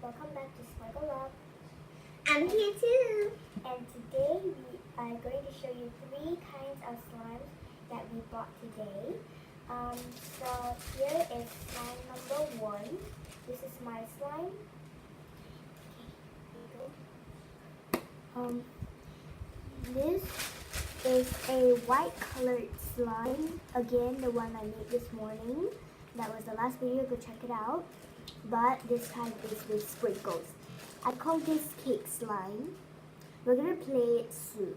welcome back to Sparkle Up. I'm here too. And today we are going to show you 3 kinds of slimes that we bought today. So here is slime number 1. This is my slime. Okay, this is a white colored slime. Again, the one I made this morning. That was the last video, go check it out. But this time is with sprinkles. I call this cake slime. We're gonna play it soon.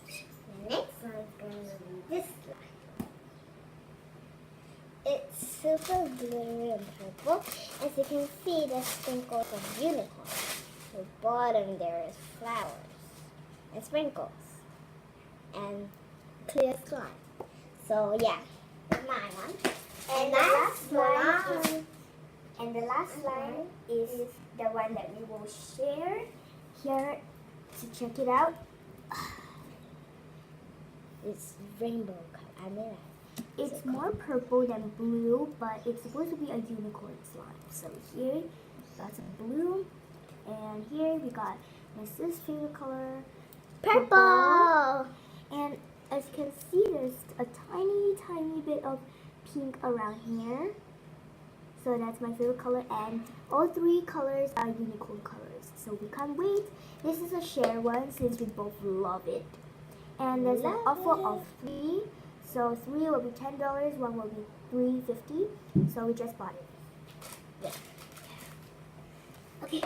The next one is going to be this slime. It's super glittery and purple. As you can see, there's sprinkles of unicorns. The bottom there is flowers and sprinkles and clear slime. So yeah, my one. And the last slime. And the last slime is the one that we will share here to check it out. It's rainbow color. I mean, It's more purple than blue, but it's supposed to be a unicorn slime. So here, got some blue, and here we got my sister's favorite color, purple. and as you can see, there's a tiny bit of pink around here. So that's my favorite color, and all 3 colors are unicorn colors. So we can't wait. This is a share one since we both love it. And there's an offer of 3. So 3 will be $10, 1 will be $3.50. So we just bought it. Yeah. Okay.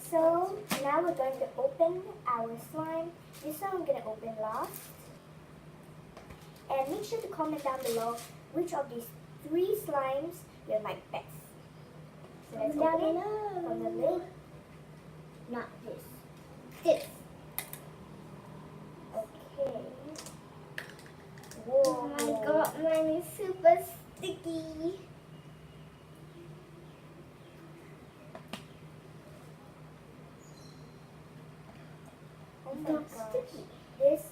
So now we're going to open our slime. This one I'm going to open last. And make sure to comment down below which of these 3 slimes you like best. So let's open it from the lid. Not this. This. Okay. Oh Whoa. my god, mine is super sticky. Oh my That's gosh. sticky. This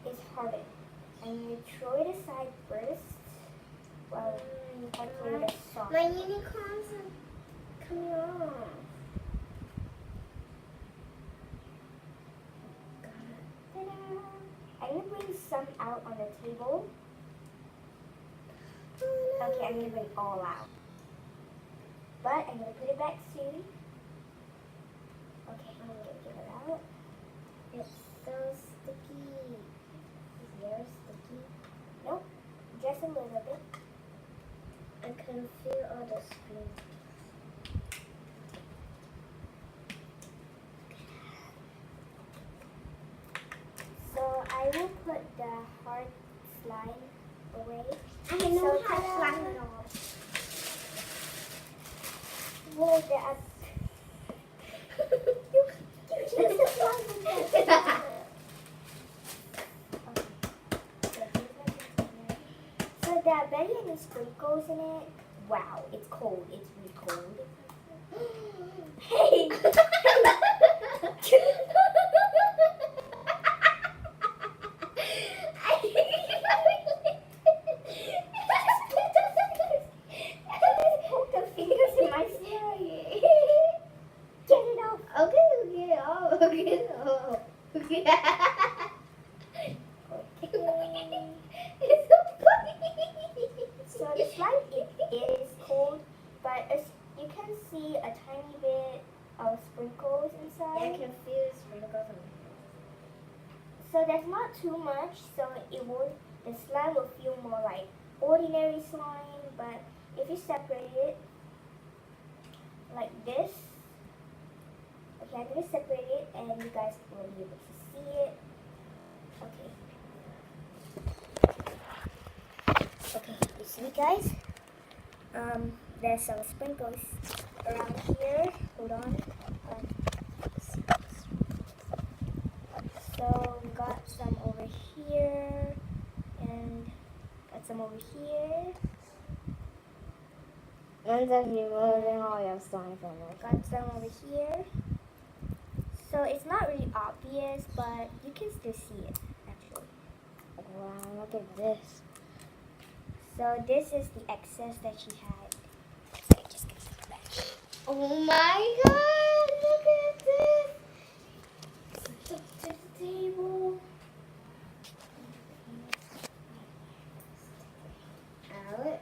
is hardened. And you throw it aside first. Well, hopefully it's soft. My unicorns are coming off. Ta-da! I'm going to bring some out on the table. Okay, I'm going to bring it all out. But I'm going to put it back soon. Okay, I'm going to get it out. It's so sticky. Is yours sticky? Nope, just a little bit. I can feel all the sprinkles. So I will put the hard slime away. I know So how to ta-da! slime it all. Whoa, there are... you just slime it. So there are barely any sprinkles in it. Wow, it's cold. It's really cold. Hey! Poke the fingers in my slime. Get it off. Okay. Oh, okay. Oh, okay. It's so funny. So the slime it is cold, but as you can see a tiny bit of sprinkles inside. I can feel the sprinkles on So there's not too much, so it won't. The slime will feel more like ordinary slime. But if you separate it like this, okay, I'm gonna separate it, and you guys will be able to see it. Okay. Okay, you see, guys? There's some sprinkles around here. Hold on. So we got some over here, and got some over here. And then removing all your slime from it. Got some over here. So it's not really obvious, but you can still see it actually. Wow, look at this. So this is the excess that she had. Sorry, just kidding. Oh my god, look at this. Stuck to the table. Out.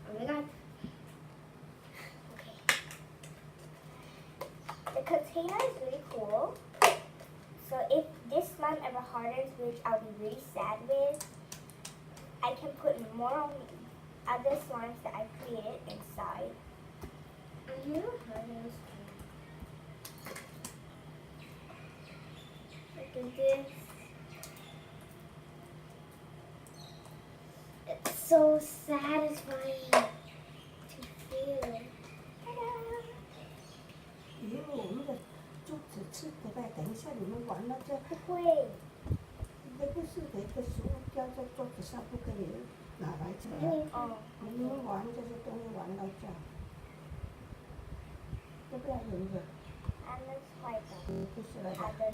Oh my god. Okay. The container is really cool. So if this slime ever hardens, which I'll be really sad with, I can put more other slimes that I created inside. I never heard of this. Look at this. It's so satisfying to feel. Ta-da! 因为我们的桌子吃的呗，等一下你们玩了这不会，那个是那个食物掉在桌子上，不可以拿来吃的。哦，你们玩这些东西玩到这，要不要有一个？安乐坏的，不是那个。好的了。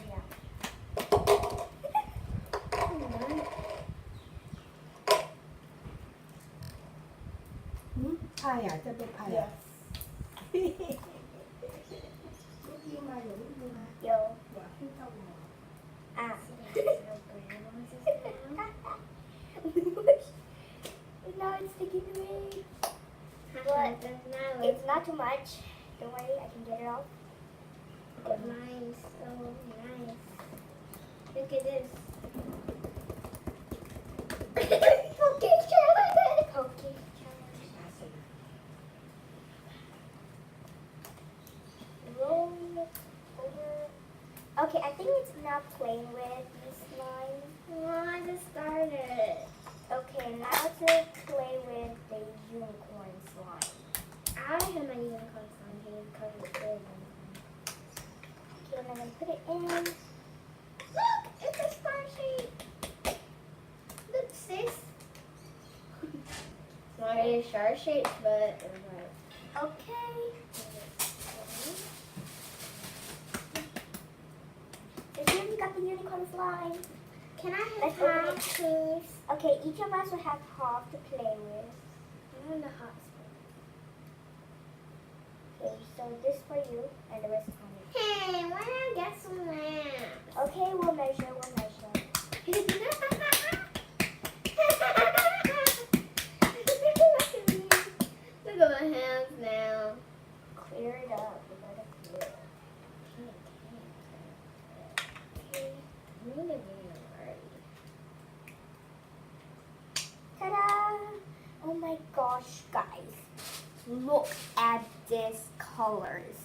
拍呀，这边拍呀。嘿嘿嘿。有吗？有吗？有我听到我。啊。Now it's sticking to me. But it's not too much. Don't worry, I can get it off. But mine's so nice. Look at this. Okay, Charlotte. Okay, Charlotte. Roll it over. Okay, I think it's enough playing with this slime. Oh, I just started. Okay, now to play with the unicorn slime. I already have my unicorn slime here covered with gold. Okay, and I'm gonna put it in. Look, it's a star shape. Look, sis. It's not really star shaped, but it's right. Okay. So here we got the unicorn slime. Can I have Let's open half, it. please? Okay, each of us will have half to play with. I'm in the hot spot. Okay, so this for you and the rest for me. Hey, why don't I get some lamps? Okay, we'll measure, we'll measure. Look at my hands now. Clear it up. We gotta clear it. Okay. I'm gonna be already. Ta-da! Oh my gosh, guys. Look at these colors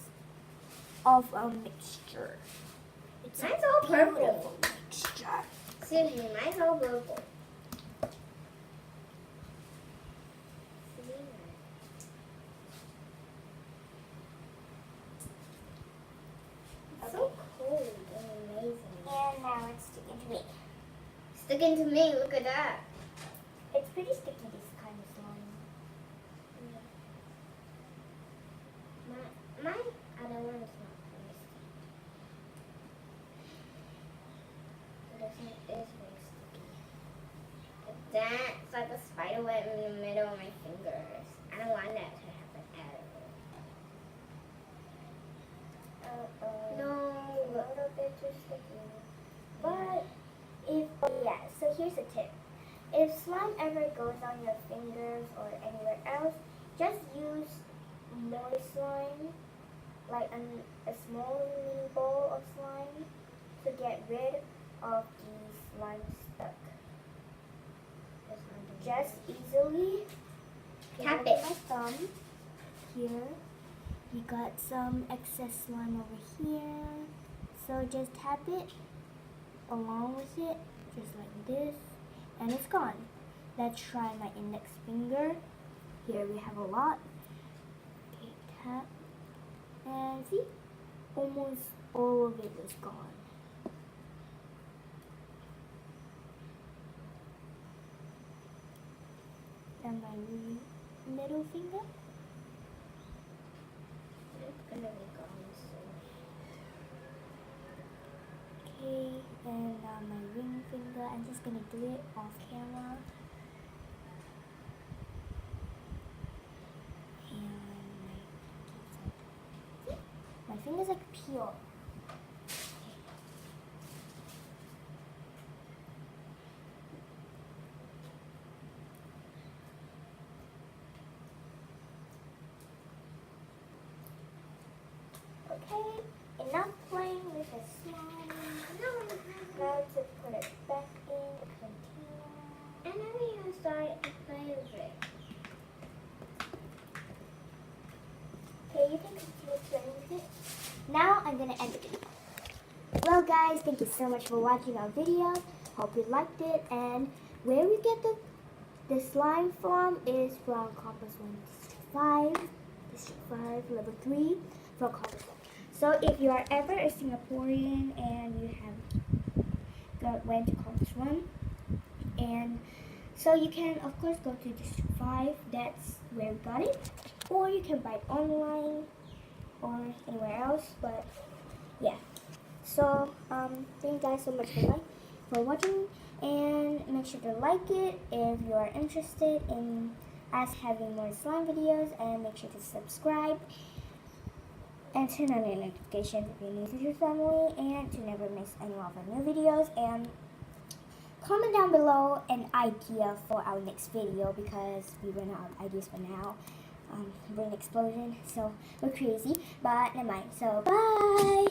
of a mixture. It's Mine's a all purple. beautiful mixture. Excuse me, mine's all purple. It's so cold and amazing. And now it's sticking to me. Sticking to me, look at that. It's pretty sticky, this kind of slime. My other one is not very sticky. But this one is very sticky. That's like a spider web in the middle of my fingers. I don't want that to happen at all. A No. little bit too sticky. But if, yeah, so here's a tip. If slime ever goes on your fingers or anywhere else, just use moist slime, like a small mini bowl of slime, to get rid of the slime stuck. Just easily Tap look at it. my thumb here. We got some excess slime over here. So just tap it along with it, just like this, and it's gone. Let's try my index finger. Here we have a lot. Okay, tap. And see? Almost all of it was gone. And my middle finger. It's gonna be gone soon. Okay, and my ring finger. I'm just gonna do it off camera. is like pure. Okay, enough playing with the slime. Now to put it back in the container. And then we're gonna start to play with it. Okay, you can continue playing with it. Now I'm gonna end it. Well guys, thank you so much for watching our video. Hope you liked it. And where we get the slime from is from Compass 1 District 5, Level 3 from Compass 1. So if you are ever a Singaporean and you went to Compass 1, and so you can of course go to District 5, that's where we got it. Or you can buy it online or anywhere else, but yeah. So thank you guys so much for watching, and make sure to like it if you are interested in us having more slime videos, and make sure to subscribe and turn on your notifications if you're new to your family, and to never miss any of our new videos. And comment down below an idea for our next video, because we ran out of ideas for now. Brain explosion, so we're crazy, but never mind. So bye.